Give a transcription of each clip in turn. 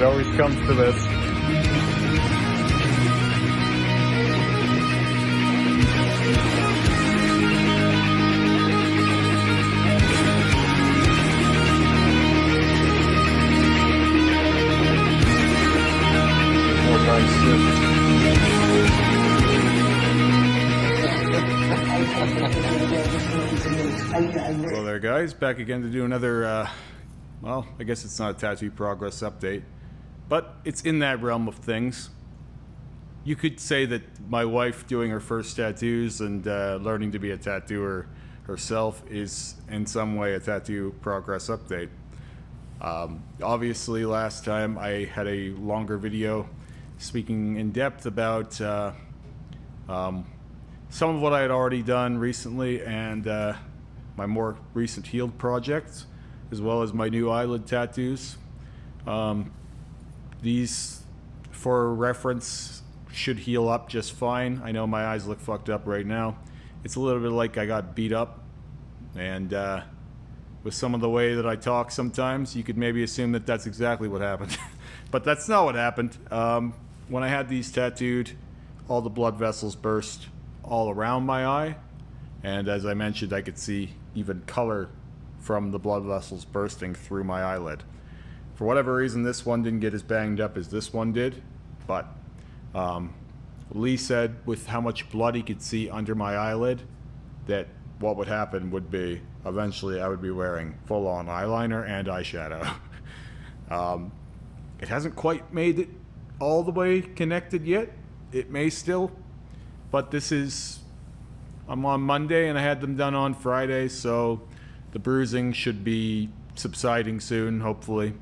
It always comes to this. Hello there, guys. Back again to do another, well, I guess it's not a tattoo progress update, but it's in that realm of things. You could say that my wife doing her first tattoos and learning to be a tattooer herself is in some way a tattoo progress update. Obviously, last time I had a longer video speaking in depth about some of what I had already done recently and my more recent healed projects, as well as my new eyelid tattoos. These, for reference, should heal up just fine. I know my eyes look fucked up right now. It's a little bit like I got beat up, and with some of the way that I talk sometimes, you could maybe assume that that's exactly what happened. But that's not what happened. When I had these tattooed, all the blood vessels burst all around my eye, and as I mentioned, I could see even color from the blood vessels bursting through my eyelid. For whatever reason, this one didn't get as banged up as this one did, but Lee said with how much blood he could see under my eyelid that what would happen would be eventually I would be wearing full-on eyeliner and eyeshadow. It hasn't quite made it all the way connected yet. It may still, but this is, I'm on Monday and I had them done on Friday, so the bruising should be subsiding soon, hopefully.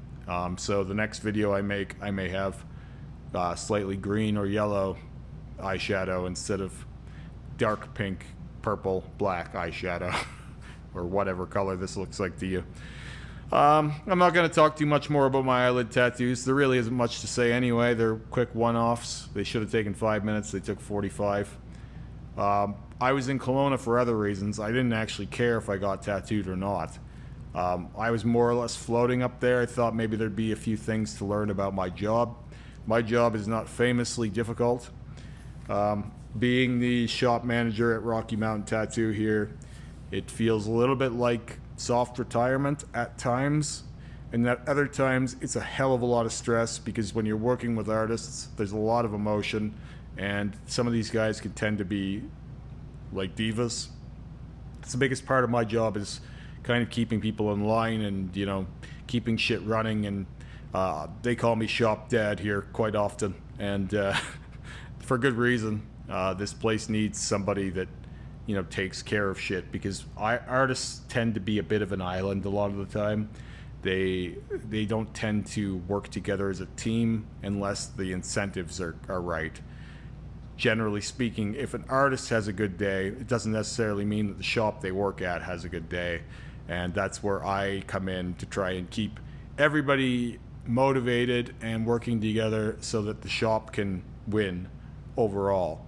So the next video I make, I may have slightly green or yellow eyeshadow instead of dark pink, purple, black eyeshadow, or whatever color this looks like to you. I'm not going to talk too much more about my eyelid tattoos. There really isn't much to say anyway. They're quick one-offs. They should have taken 5 minutes. They took 45. I was in Kelowna for other reasons. I didn't actually care if I got tattooed or not. I was more or less floating up there. I thought maybe there'd be a few things to learn about my job. My job is not famously difficult. Being the shop manager at Rocky Mountain Tattoo here, it feels a little bit like soft retirement at times, and at other times it's a hell of a lot of stress because when you're working with artists, there's a lot of emotion, and some of these guys can tend to be like divas. It's the biggest part of my job is kind of keeping people in line and, you know, keeping shit running, and they call me shop dad here quite often, and for good reason. This place needs somebody that, you know, takes care of shit, because artists tend to be a bit of an island a lot of the time. They don't tend to work together as a team unless the incentives are right. Generally speaking, if an artist has a good day, it doesn't necessarily mean that the shop they work at has a good day. And that's where I come in to try and keep everybody motivated and working together so that the shop can win overall.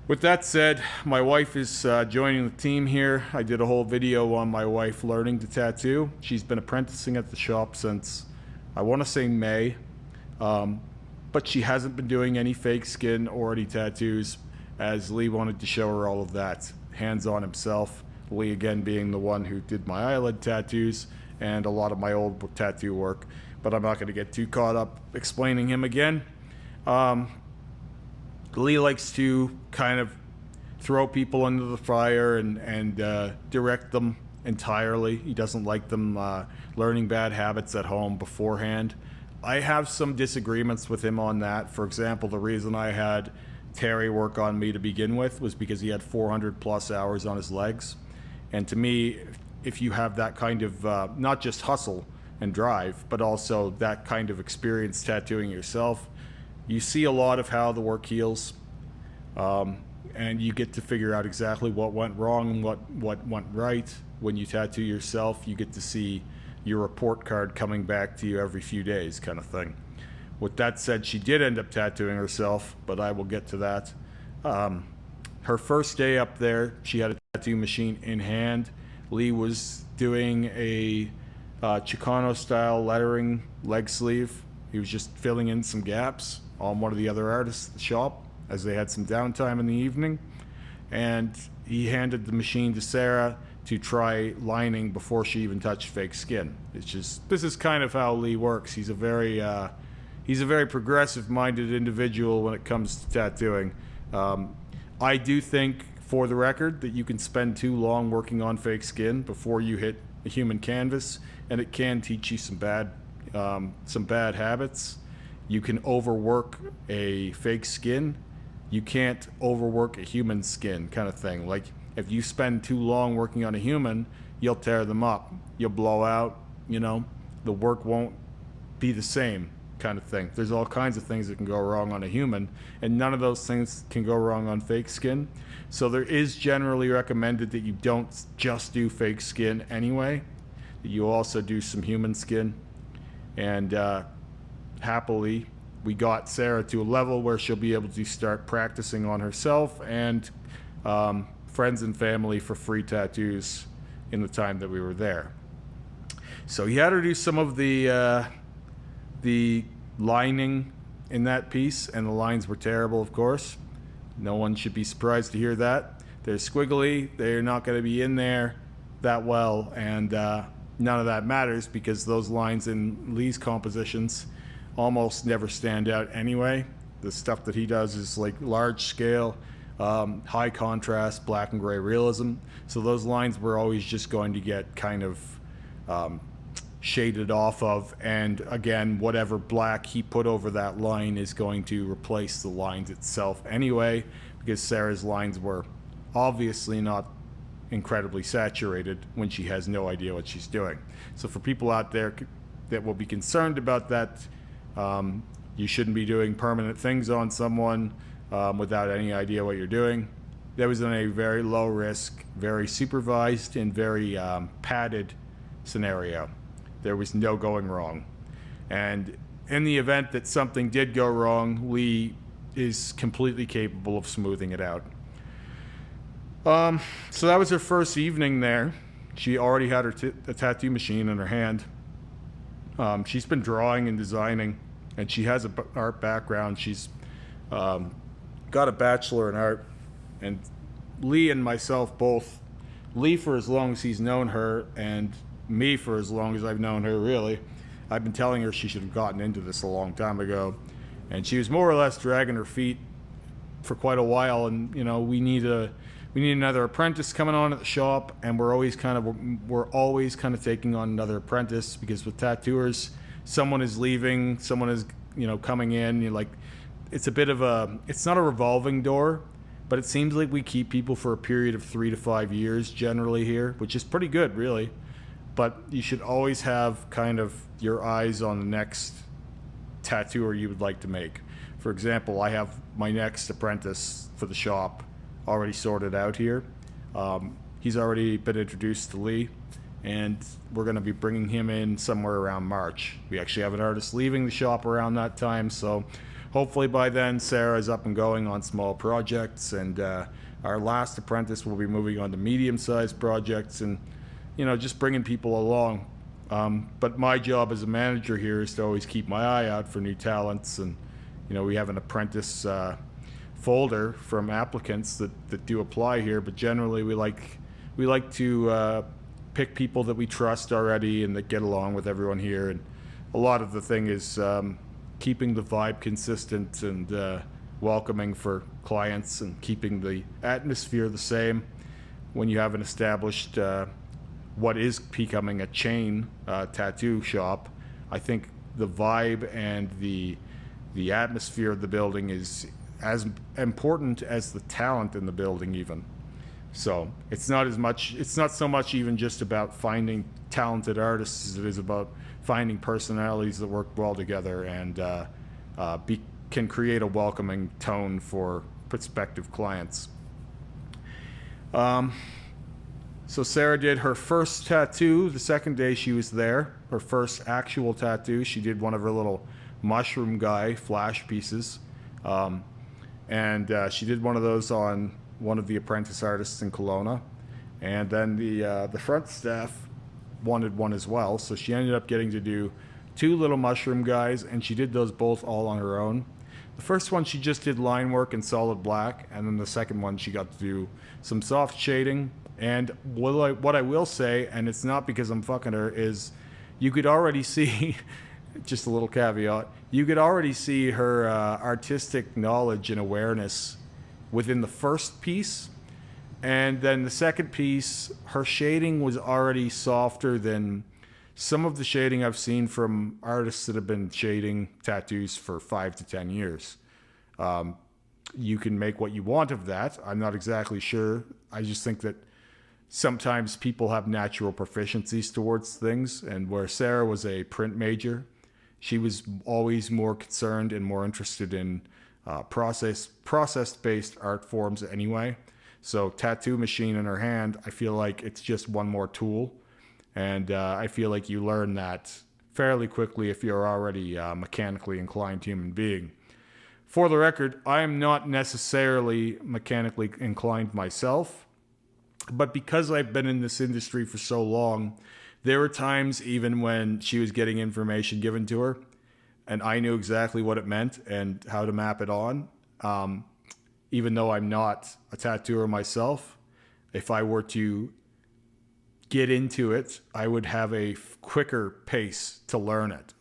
With that said, my wife is joining the team here. I did a whole video on my wife learning to tattoo. She's been apprenticing at the shop since, I want to say May. But she hasn't been doing any fake skin or any tattoos, as Lee wanted to show her all of that hands-on himself. Lee again being the one who did my eyelid tattoos and a lot of my old tattoo work, but I'm not going to get too caught up explaining him again. Lee likes to kind of throw people into the fire and direct them entirely. He doesn't like them learning bad habits at home beforehand. I have some disagreements with him on that. For example, the reason I had Terry work on me to begin with was because he had 400 plus hours on his legs. And to me, if you have that kind of, not just hustle and drive, but also that kind of experience tattooing yourself, you see a lot of how the work heals. And you get to figure out exactly what went wrong and what went right. When you tattoo yourself, you get to see your report card coming back to you every few days, kind of thing. With that said, she did end up tattooing herself, but I will get to that. Her first day up there, she had a tattoo machine in hand. Lee was doing a Chicano style lettering leg sleeve He was just filling in some gaps on one of the other artists at the shop as they had some downtime in the evening. And he handed the machine to Sarah to try lining before she even touched fake skin. This is kind of how Lee works. He's a very progressive-minded individual when it comes to tattooing. I do think, for the record, that you can spend too long working on fake skin before you hit a human canvas, and it can teach you some bad habits. You can overwork a fake skin. You can't overwork a human skin, kind of thing. Like, if you spend too long working on a human, you'll tear them up. You'll blow out, the work won't be the same, kind of thing. There's all kinds of things that can go wrong on a human, and none of those things can go wrong on fake skin. So there is generally recommended that you don't just do fake skin anyway, that you also do some human skin. And happily, we got Sarah to a level where she'll be able to start practicing on herself and friends and family for free tattoos in the time that we were there. So he had her do some of the lining in that piece, and the lines were terrible, of course. No one should be surprised to hear that. They're squiggly, they're not going to be in there that well, and none of that matters because those lines in Lee's compositions almost never stand out anyway. The stuff that he does is like large scale, high contrast, black and gray realism. So those lines were always just going to get kind of shaded off of, and again, whatever black he put over that line is going to replace the lines itself anyway, because Sarah's lines were obviously not incredibly saturated when she has no idea what she's doing. So for people out there that will be concerned about that, you shouldn't be doing permanent things on someone without any idea what you're doing. That was in a very low risk, very supervised, and very padded scenario. There was no going wrong. And in the event that something did go wrong, Lee is completely capable of smoothing it out. So that was her first evening there. She already had a tattoo machine in her hand. She's been drawing and designing, and she has an art background. She's got a bachelor in art, and Lee and myself both, Lee for as long as he's known her, and me for as long as I've known her, really. I've been telling her she should have gotten into this a long time ago, and she was more or less dragging her feet for quite a while. And we need another apprentice coming on at the shop, and we're always kind of taking on another apprentice, because with tattooers, someone is leaving, someone is coming in. It's not a revolving door, but it seems like we keep people for a period of 3 to 5 years generally here, which is pretty good, really. But you should always have kind of your eyes on the next tattooer you would like to make. For example, I have my next apprentice for the shop already sorted out here. He's already been introduced to Lee, and we're going to be bringing him in somewhere around March. We actually have an artist leaving the shop around that time, so hopefully by then Sarah is up and going on small projects, and our last apprentice will be moving on to medium-sized projects, and just bringing people along. But my job as a manager here is to always keep my eye out for new talents, and we have an apprentice folder from applicants that do apply here, but generally we like to pick people that we trust already and that get along with everyone here. And a lot of the thing is keeping the vibe consistent and welcoming for clients, and keeping the atmosphere the same. When you have an established what is becoming a chain tattoo shop, I think the vibe and the atmosphere of the building is as important as the talent in the building even. So it's not so much even just about finding talented artists as it is about finding personalities that work well together and can create a welcoming tone for prospective clients. So Sarah did her first tattoo the second day she was there, her first actual tattoo. She did one of her little mushroom guy flash pieces. And she did one of those on one of the apprentice artists in Kelowna. And then the front staff wanted one as well, so she ended up getting to do 2 little mushroom guys, and she did those both all on her own. The first one she just did line work in solid black, and then the second one she got to do some soft shading. And what I will say, and it's not because I'm fucking her, is you could already see, just a little caveat, you could already see her artistic knowledge and awareness within the first piece. And then the second piece, her shading was already softer than some of the shading I've seen from artists that have been shading tattoos for 5 to 10 years. You can make what you want of that. I'm not exactly sure. I just think that sometimes people have natural proficiencies towards things, and where Sarah was a print major, she was always more concerned and more interested in process-based art forms anyway. So tattoo machine in her hand, I feel like it's just one more tool. And I feel like you learn that fairly quickly if you're already a mechanically inclined human being. For the record, I am not necessarily mechanically inclined myself, but because I've been in this industry for so long, there were times even when she was getting information given to her, and I knew exactly what it meant and how to map it on. Even though I'm not a tattooer myself, if I were to get into it, I would have a quicker pace to learn it,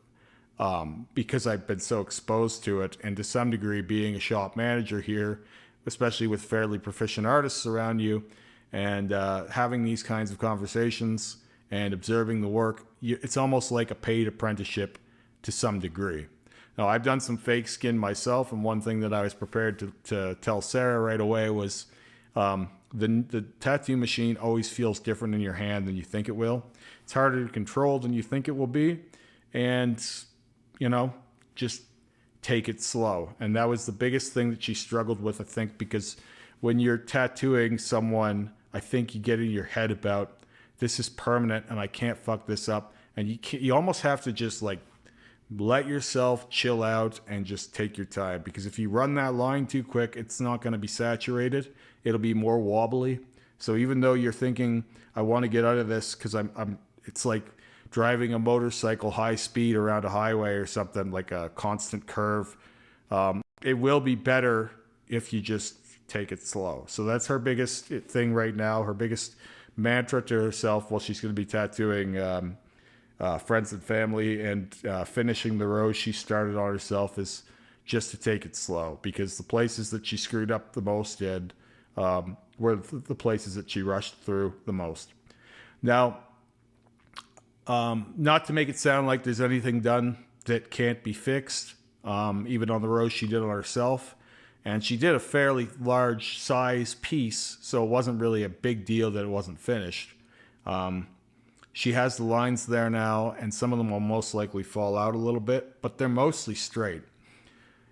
because I've been so exposed to it. And to some degree, being a shop manager here, especially with fairly proficient artists around you, and having these kinds of conversations and observing the work, it's almost like a paid apprenticeship to some degree. Now, I've done some fake skin myself, and one thing that I was prepared to tell Sarah right away was the tattoo machine always feels different in your hand than you think it will. It's harder to control than you think it will be, and, you know, just take it slow. And that was the biggest thing that she struggled with, I think, because when you're tattooing someone, I think you get in your head about, this is permanent and I can't fuck this up. And you almost have to just like let yourself chill out and just take your time, because if you run that line too quick, it's not going to be saturated. It'll be more wobbly. So even though you're thinking, I want to get out of this because it's like driving a motorcycle high speed around a highway or something, like a constant curve. It will be better if you just take it slow. So that's her biggest thing right now. Her biggest mantra to herself while she's going to be tattooing friends and family and finishing the rows she started on herself is just to take it slow, because the places that she screwed up the most in were the places that she rushed through the most. Now, not to make it sound like there's anything done that can't be fixed, even on the rows she did on herself. And she did a fairly large size piece, so it wasn't really a big deal that it wasn't finished. She has the lines there now, and some of them will most likely fall out a little bit, but they're mostly straight.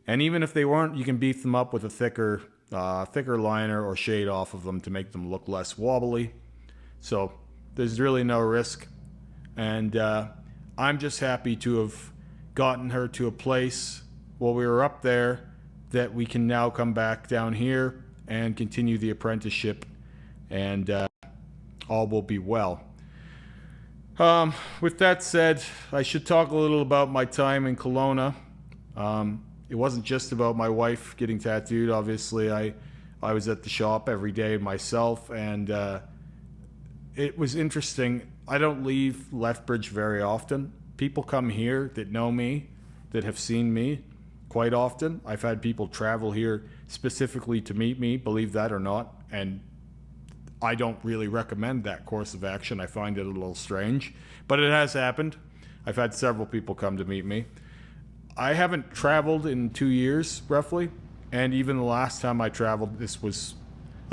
And even if they weren't, you can beef them up with a thicker liner or shade off of them to make them look less wobbly. So there's really no risk. And I'm just happy to have gotten her to a place while we were up there that we can now come back down here and continue the apprenticeship, and all will be well. With that said, I should talk a little about my time in Kelowna. It wasn't just about my wife getting tattooed. Obviously, I was at the shop every day myself, and it was interesting. I don't leave Lethbridge very often. People come here that know me, that have seen me quite often. I've had people travel here specifically to meet me, believe that or not, and I don't really recommend that course of action. I find it a little strange, but it has happened. I've had several people come to meet me. I haven't traveled in 2 years, roughly, and even the last time I traveled, this was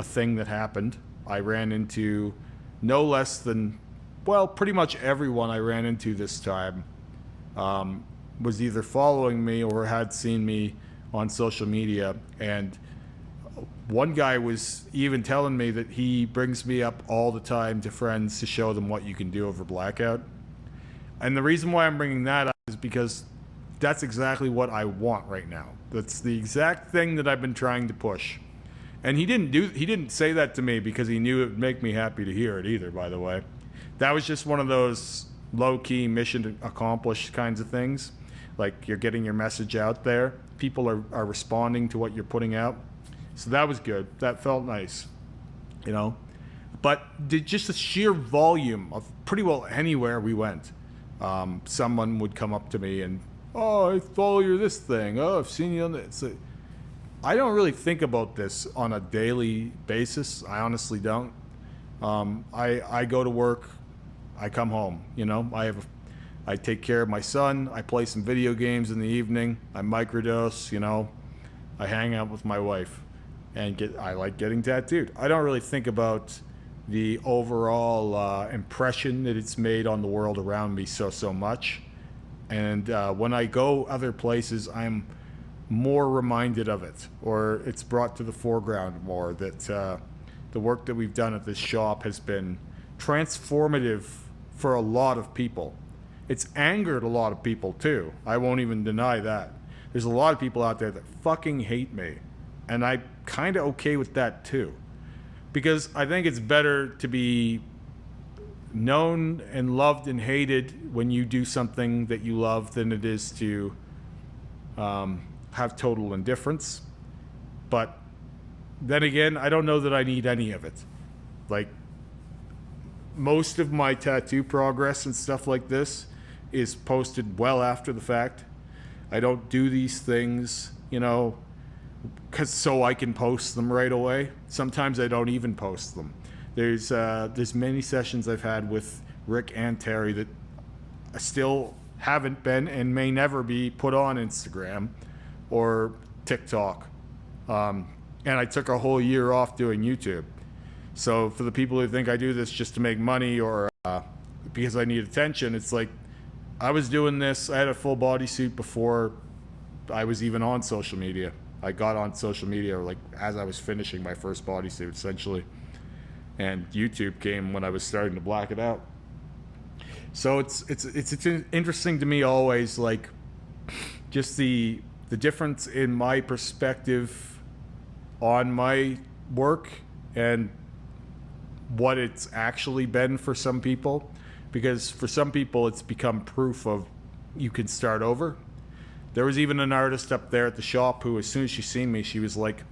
a thing that happened. I ran into no less than, well, pretty much everyone I ran into this time was either following me or had seen me on social media. And one guy was even telling me that he brings me up all the time to friends to show them what you can do over blackout. And the reason why I'm bringing that up is because that's exactly what I want right now. That's the exact thing that I've been trying to push. And he didn't say that to me because he knew it would make me happy to hear it either, by the way. That was just one of those low-key mission accomplished kinds of things. Like you're getting your message out there. People are responding to what you're putting out. So that was good. That felt nice, you know. But just the sheer volume of pretty well anywhere we went, someone would come up to me and, oh, I follow you this thing. Oh, I've seen you on this. I don't really think about this on a daily basis. I honestly don't. I go to work, I come home, you know. I take care of my son. I play some video games in the evening. I microdose, you know. I hang out with my wife, and I like getting tattooed. I don't really think about the overall impression that it's made on the world around me so much. And when I go other places, I'm more reminded of it, or it's brought to the foreground more that the work that we've done at this shop has been transformative for a lot of people. It's angered a lot of people too. I won't even deny that. There's a lot of people out there that fucking hate me, and I'm kind of okay with that too, because I think it's better to be known and loved and hated when you do something that you love than it is to have total indifference. But then again, I don't know that I need any of it. Like, most of my tattoo progress and stuff like this is posted well after the fact. I don't do these things, you know, so I can post them right away. Sometimes I don't even post them. There's many sessions I've had with Rick and Terry that still haven't been and may never be put on Instagram or TikTok. And I took a whole year off doing YouTube. So for the people who think I do this just to make money or because I need attention, it's like, I was doing this. I had a full bodysuit before I was even on social media. I got on social media like as I was finishing my first bodysuit, essentially. And YouTube came when I was starting to black it out. So it's interesting to me always, like, just the difference in my perspective on my work and what it's actually been for some people. Because for some people, it's become proof of you can start over. There was even an artist up there at the shop who, as soon as she seen me, she was like,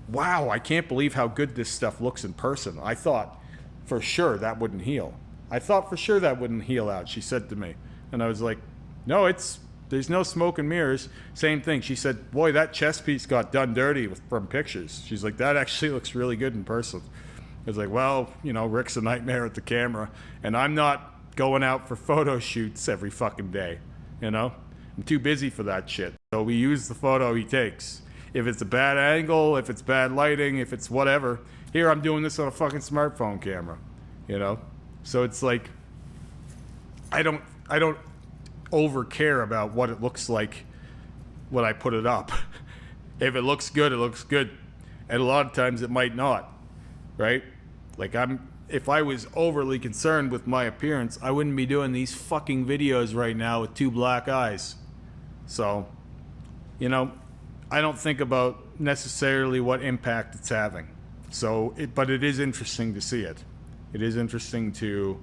wow, I can't believe how good this stuff looks in person. I thought for sure that wouldn't heal. I thought for sure that wouldn't heal out, she said to me. And I was like, no, there's no smoke and mirrors. Same thing. She said, boy, that chest piece got done dirty from pictures. She's like, that actually looks really good in person. I was like, well, you know, Rick's a nightmare at the camera, and I'm not going out for photo shoots every fucking day, you know? I'm too busy for that shit. So we use the photo he takes. If it's a bad angle, if it's bad lighting, if it's whatever. Here, I'm doing this on a fucking smartphone camera, you know? So it's like, I don't over care about what it looks like when I put it up. If it looks good, it looks good. And a lot of times it might not, right? Like, if I was overly concerned with my appearance, I wouldn't be doing these fucking videos right now with 2 black eyes. So, you know, I don't think about necessarily what impact it's having. So, but it is interesting to see it. It is interesting to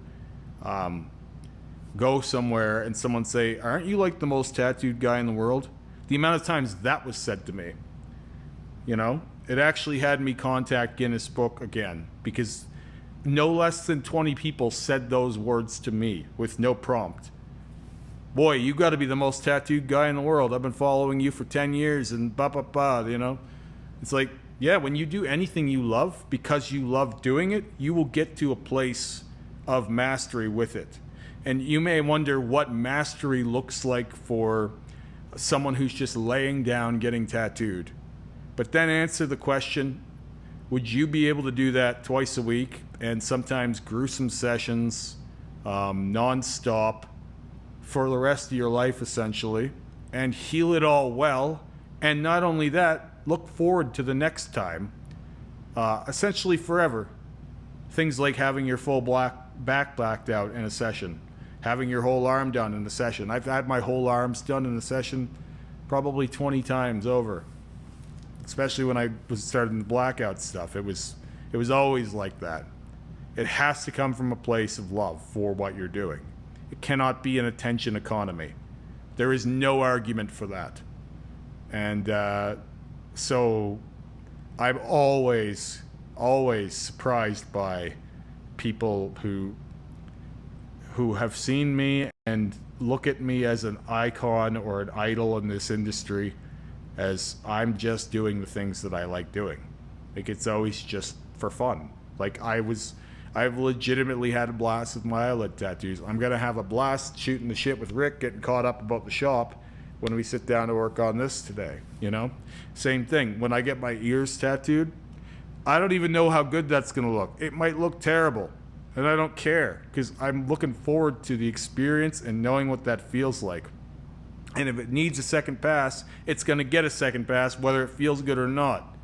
go somewhere and someone say, aren't you like the most tattooed guy in the world? The amount of times that was said to me, you know, it actually had me contact Guinness Book again, because no less than 20 people said those words to me with no prompt. Boy, you got to be the most tattooed guy in the world. I've been following you for 10 years and you know. It's like, yeah, when you do anything you love because you love doing it, you will get to a place of mastery with it. And you may wonder what mastery looks like for someone who's just laying down getting tattooed. But then answer the question, would you be able to do that twice a week and sometimes gruesome sessions, non-stop, for the rest of your life essentially, and heal it all well? And not only that, look forward to the next time, essentially forever. Things like having your full back blacked out in a session, having your whole arm done in a session. I've had my whole arms done in a session probably 20 times over. Especially when I was starting the blackout stuff. It was always like that. It has to come from a place of love for what you're doing. It cannot be an attention economy. There is no argument for that. And so I'm always surprised by people who have seen me and look at me as an icon or an idol in this industry, as I'm just doing the things that I like doing. Like, it's always just for fun. Like, I've legitimately had a blast with my eyelid tattoos. I'm gonna have a blast shooting the shit with Rick, getting caught up about the shop when we sit down to work on this today, you know? Same thing, when I get my ears tattooed, I don't even know how good that's gonna look. It might look terrible, and I don't care, because I'm looking forward to the experience and knowing what that feels like. And if it needs a second pass, it's gonna get a second pass, whether it feels good or not.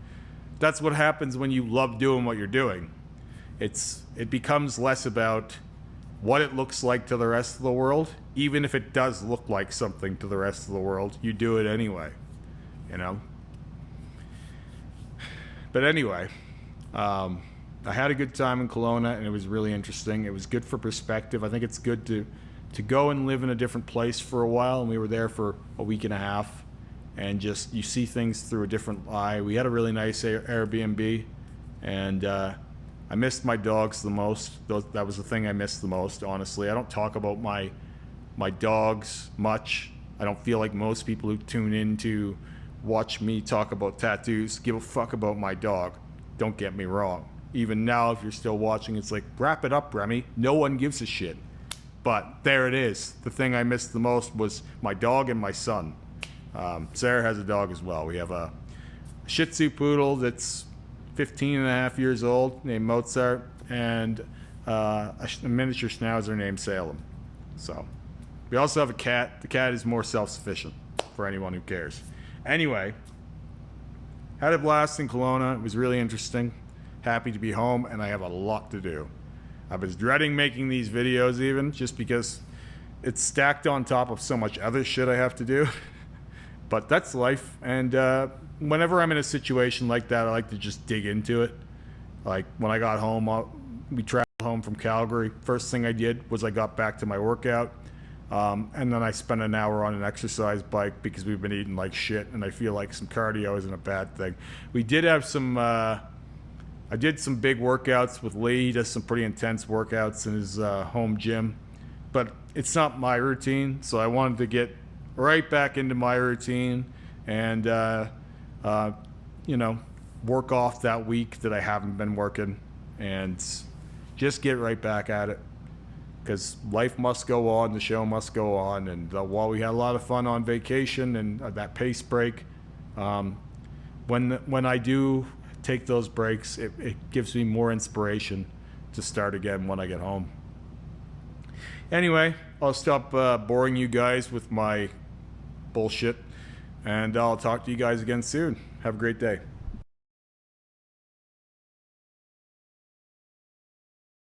That's what happens when you love doing what you're doing. It becomes less about what it looks like to the rest of the world. Even if it does look like something to the rest of the world, you do it anyway, you know? But anyway, I had a good time in Kelowna, and it was really interesting. It was good for perspective. I think it's good to go and live in a different place for a while, and we were there for a week and a half, and just, you see things through a different eye. We had a really nice Airbnb, and I missed my dogs the most. That was the thing I missed the most, honestly. I don't talk about my dogs much. I don't feel like most people who tune in to watch me talk about tattoos give a fuck about my dog. Don't get me wrong. Even now, if you're still watching, it's like, wrap it up, Remy. No one gives a shit. But there it is. The thing I missed the most was my dog and my son. Sarah has a dog as well. We have a Shih Tzu poodle that's 15 and a half years old, named Mozart, and a miniature schnauzer named Salem. So we also have a cat. The cat is more self-sufficient, for anyone who cares. Anyway, had a blast in Kelowna. It was really interesting. Happy to be home, and I have a lot to do. I was dreading making these videos even, just because it's stacked on top of so much other shit I have to do. But that's life, and whenever I'm in a situation like that, I like to just dig into it. Like, when I got home, we traveled home from Calgary. First thing I did was I got back to my workout, and then I spent an hour on an exercise bike, because we've been eating like shit, and I feel like some cardio isn't a bad thing. We did have some, I did some big workouts with Lee. He does some pretty intense workouts in his home gym, but it's not my routine, so I wanted to get right back into my routine and you know, work off that week that I haven't been working, and just get right back at it, because life must go on, the show must go on. And while we had a lot of fun on vacation and that pace break, when I do take those breaks, it gives me more inspiration to start again when I get home. Anyway, I'll stop boring you guys with my bullshit, and I'll talk to you guys again soon. Have a great day.